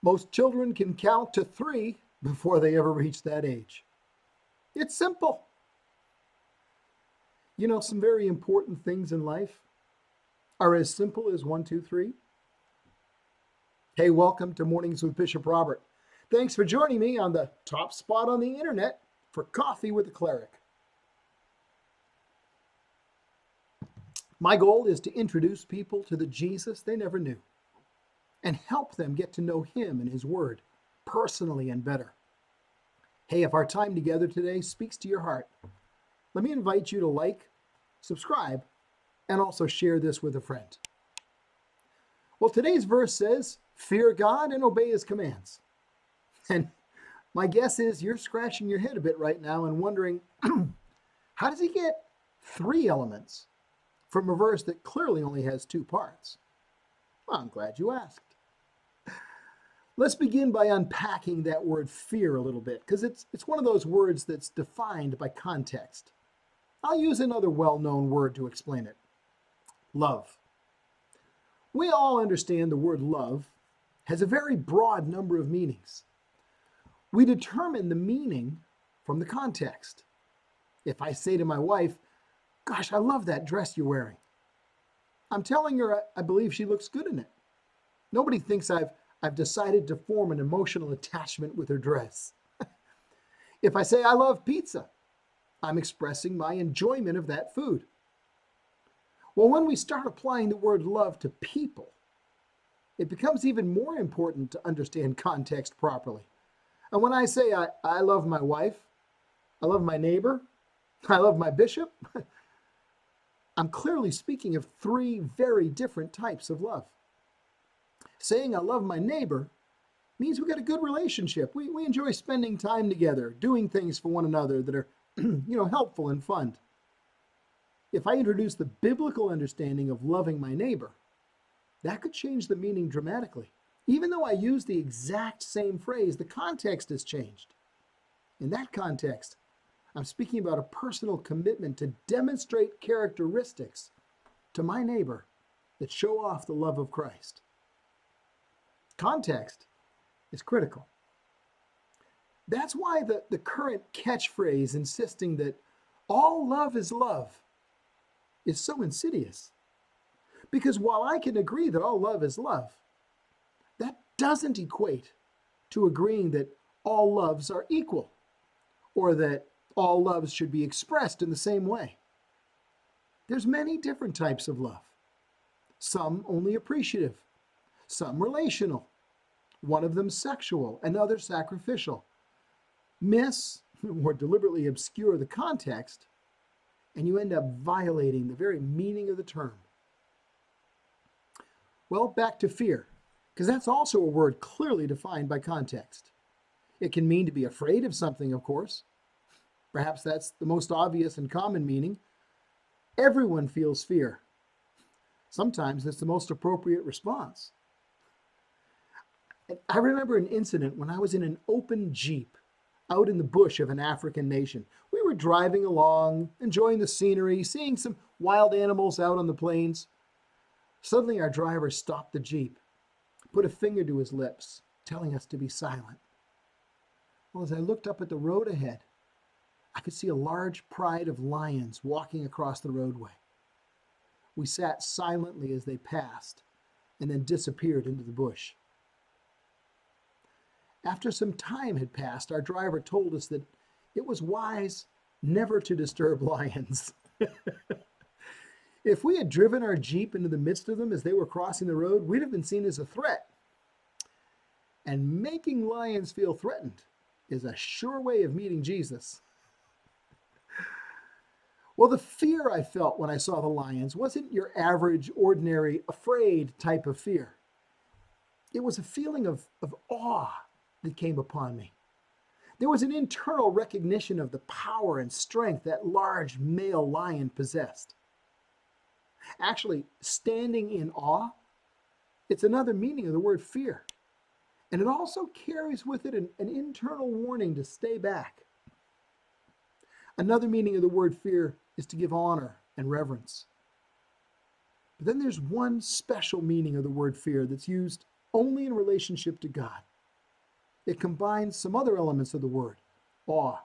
Most children can count to 3 before they ever reach that age. It's simple. You know, some very important things in life are as simple as 1, 2, 3. Hey, welcome to Mornings with Bishop Robert. Thanks for joining me on the top spot on the internet for Coffee with a Cleric. My goal is to introduce people to the Jesus they never knew and help them get to know him and his word personally and better. Hey, if our time together today speaks to your heart, let me invite you to like, subscribe, and also share this with a friend. Well, today's verse says, fear God and obey his commands. And my guess is you're scratching your head a bit right now and wondering, how does he get 3 elements from a verse that clearly only has 2 parts? Well, I'm glad you asked. Let's begin by unpacking that word fear a little bit, because it's one of those words that's defined by context. I'll use another well-known word to explain it. Love. We all understand the word love has a very broad number of meanings. We determine the meaning from the context. If I say to my wife, gosh, I love that dress you're wearing, I'm telling her I believe she looks good in it. Nobody thinks I've decided to form an emotional attachment with her dress. If I say I love pizza, I'm expressing my enjoyment of that food. Well, when we start applying the word love to people, it becomes even more important to understand context properly. And when I say I love my wife, I love my neighbor, I love my bishop, I'm clearly speaking of 3 very different types of love. Saying I love my neighbor means we got a good relationship. We enjoy spending time together, doing things for one another that are helpful and fun. If I introduce the biblical understanding of loving my neighbor, that could change the meaning dramatically. Even though I use the exact same phrase, the context has changed. In that context, I'm speaking about a personal commitment to demonstrate characteristics to my neighbor that show off the love of Christ. Context is critical. That's why the current catchphrase insisting that all love is so insidious. Because while I can agree that all love is love, that doesn't equate to agreeing that all loves are equal or that all loves should be expressed in the same way. There's many different types of love. Some only appreciative, some relational, one of them sexual, another sacrificial. Miss or deliberately obscure the context, and you end up violating the very meaning of the term. Well, back to fear, because that's also a word clearly defined by context. It can mean to be afraid of something, of course. Perhaps that's the most obvious and common meaning. Everyone feels fear. Sometimes it's the most appropriate response. I remember an incident when I was in an open Jeep out in the bush of an African nation. We were driving along, enjoying the scenery, seeing some wild animals out on the plains. Suddenly our driver stopped the Jeep, put a finger to his lips, telling us to be silent. Well, as I looked up at the road ahead, I could see a large pride of lions walking across the roadway. We sat silently as they passed and then disappeared into the bush. After some time had passed, our driver told us that it was wise never to disturb lions. If we had driven our Jeep into the midst of them as they were crossing the road, we'd have been seen as a threat. And making lions feel threatened is a sure way of meeting Jesus. Well, the fear I felt when I saw the lions wasn't your average, ordinary, afraid type of fear. It was a feeling of awe that came upon me. There was an internal recognition of the power and strength that large male lion possessed. Actually, standing in awe, it's another meaning of the word fear. And it also carries with it an internal warning to stay back. Another meaning of the word fear is to give honor and reverence. But then there's one special meaning of the word fear that's used only in relationship to God. It combines some other elements of the word: awe,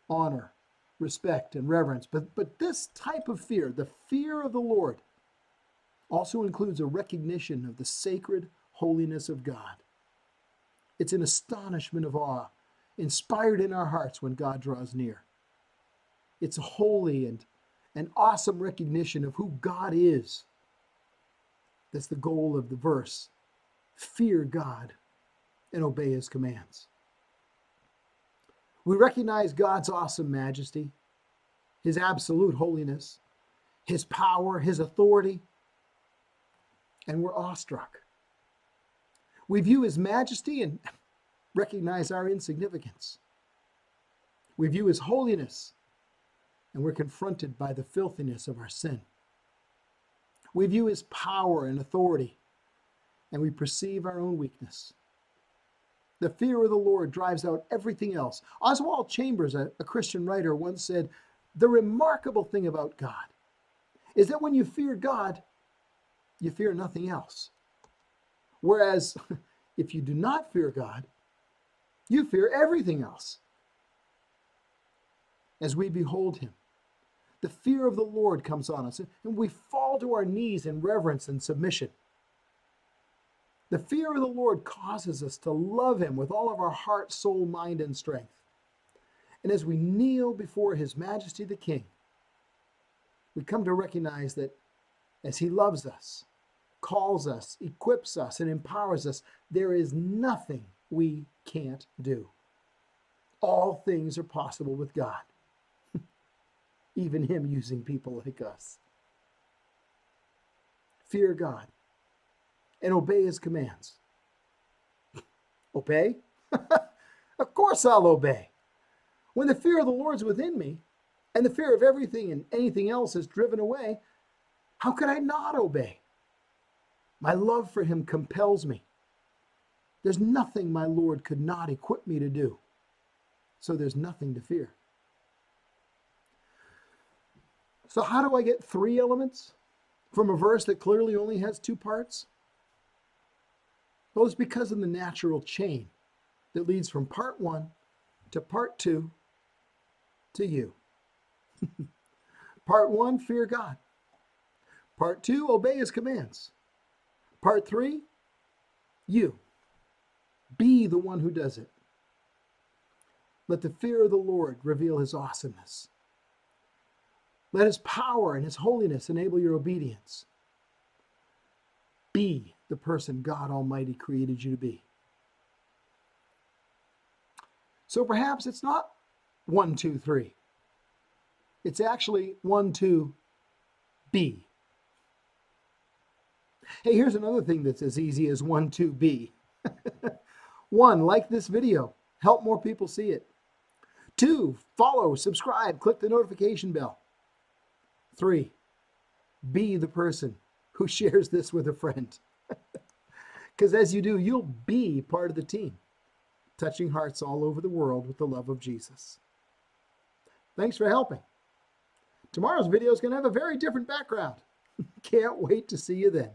honor, respect, and reverence. But this type of fear, the fear of the Lord, also includes a recognition of the sacred holiness of God. It's an astonishment of awe, inspired in our hearts when God draws near. It's a holy and an awesome recognition of who God is. That's the goal of the verse. Fear God and obey his commands. We recognize God's awesome majesty, his absolute holiness, his power, his authority, and we're awestruck. We view his majesty and recognize our insignificance. We view his holiness, and we're confronted by the filthiness of our sin. We view his power and authority, and we perceive our own weakness. The fear of the Lord drives out everything else. Oswald Chambers, a Christian writer, once said, "The remarkable thing about God is that when you fear God, you fear nothing else. Whereas if you do not fear God, you fear everything else." As we behold him, the fear of the Lord comes on us, and we fall to our knees in reverence and submission. The fear of the Lord causes us to love him with all of our heart, soul, mind, and strength. And as we kneel before his majesty the King, we come to recognize that as he loves us, calls us, equips us, and empowers us, there is nothing we can't do. All things are possible with God, even him using people like us. Fear God and obey his commands. Obey? Of course I'll obey. When the fear of the Lord's within me, and the fear of everything and anything else is driven away, how could I not obey? My love for him compels me. There's nothing my Lord could not equip me to do. So there's nothing to fear. So how do I get 3 elements from a verse that clearly only has 2 parts? Well, it's because of the natural chain that leads from part 1 to part 2 to you. Part 1, fear God. Part 2, obey his commands. Part 3, you. Be the one who does it. Let the fear of the Lord reveal his awesomeness. Let his power and his holiness enable your obedience. Be the person God Almighty created you to be. So perhaps it's not 1, 2, 3. It's actually 1, 2, be. Hey, here's another thing that's as easy as 1, 2, be. 1, like this video. Help more people see it. 2, follow, subscribe, click the notification bell. 3, be the person who shares this with a friend. Because as you do, you'll be part of the team, touching hearts all over the world with the love of Jesus. Thanks for helping. Tomorrow's video is going to have a very different background. Can't wait to see you then.